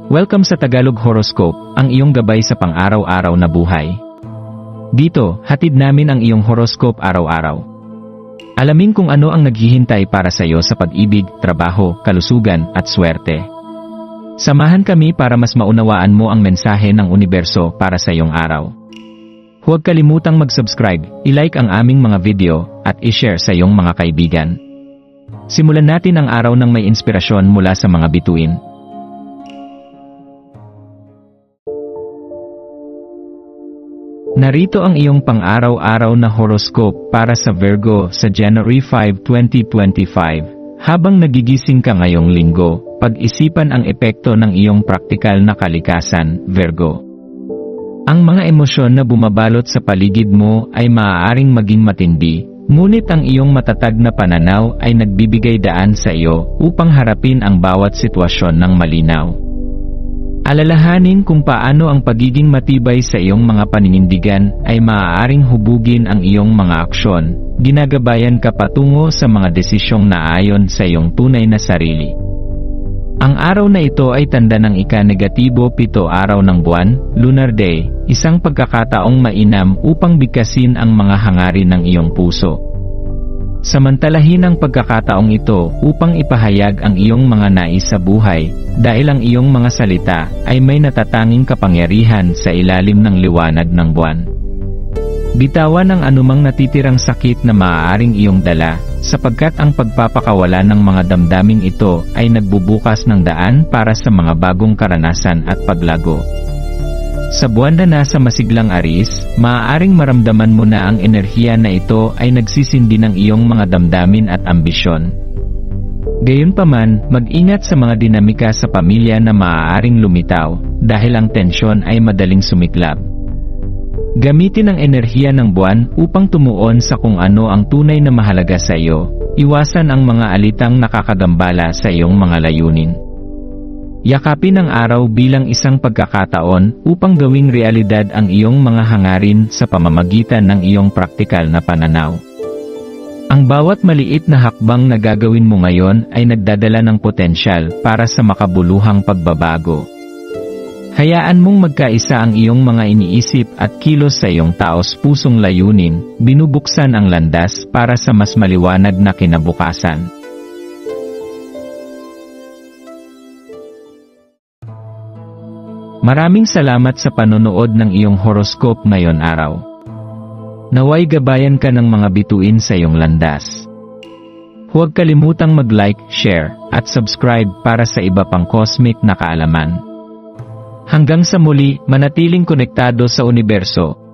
Welcome sa Tagalog Horoscope, ang iyong gabay sa pang-araw-araw na buhay. Dito, hatid namin ang iyong horoscope araw-araw. Alamin kung ano ang naghihintay para sa iyo sa pag-ibig, trabaho, kalusugan, at swerte. Samahan kami para mas maunawaan mo ang mensahe ng universo para sa iyong araw. Huwag kalimutang mag-subscribe, i-like ang aming mga video, at i-share sa iyong mga kaibigan. Simulan natin ang araw ng may inspirasyon mula sa mga bituin. Narito ang iyong pang-araw-araw na horoscope para sa Virgo sa January 5, 2025. Habang nagigising ka ngayong linggo, pag-isipan ang epekto ng iyong praktikal na kalikasan, Virgo. Ang mga emosyon na bumabalot sa paligid mo ay maaaring maging matindi, ngunit ang iyong matatag na pananaw ay nagbibigay daan sa iyo upang harapin ang bawat sitwasyon ng malinaw. Alalahanin kung paano ang pagiging matibay sa iyong mga paninindigan ay maaaring hubugin ang iyong mga aksyon, ginagabayan ka patungo sa mga desisyong naayon sa iyong tunay na sarili. Ang araw na ito ay tanda ng ika-negatibo 7 araw ng buwan, Lunar Day, isang pagkakataong mainam upang bigkasin ang mga hangarin ng iyong puso. Samantalahin ang pagkakataong ito upang ipahayag ang iyong mga nais sa buhay, dahil ang iyong mga salita ay may natatanging kapangyarihan sa ilalim ng liwanag ng buwan. Bitawan ang anumang natitirang sakit na maaaring iyong dala, sapagkat ang pagpapakawala ng mga damdaming ito ay nagbubukas ng daan para sa mga bagong karanasan at paglago. Sa buwan na nasa masiglang Aris, maaaring maramdaman mo na ang enerhiya na ito ay nagsisindi ng iyong mga damdamin at ambisyon. Gayunpaman, mag-ingat sa mga dinamika sa pamilya na maaaring lumitaw, dahil ang tensyon ay madaling sumiklab. Gamitin ang enerhiya ng buwan upang tumuon sa kung ano ang tunay na mahalaga sa iyo, iwasan ang mga alitang nakakagambala sa iyong mga layunin. Yakapin ang araw bilang isang pagkakataon upang gawing realidad ang iyong mga hangarin sa pamamagitan ng iyong praktikal na pananaw. Ang bawat maliit na hakbang na gagawin mo ngayon ay nagdadala ng potensyal para sa makabuluhang pagbabago. Hayaan mong magkaisa ang iyong mga iniisip at kilos sa iyong taos-pusong layunin, binubuksan ang landas para sa mas maliwanag na kinabukasan. Maraming salamat sa panonood ng iyong horoscope ngayon araw. Naway gabayan ka ng mga bituin sa iyong landas. Huwag kalimutang mag-like, share, at subscribe para sa iba pang cosmic na kaalaman. Hanggang sa muli, manatiling konektado sa universo.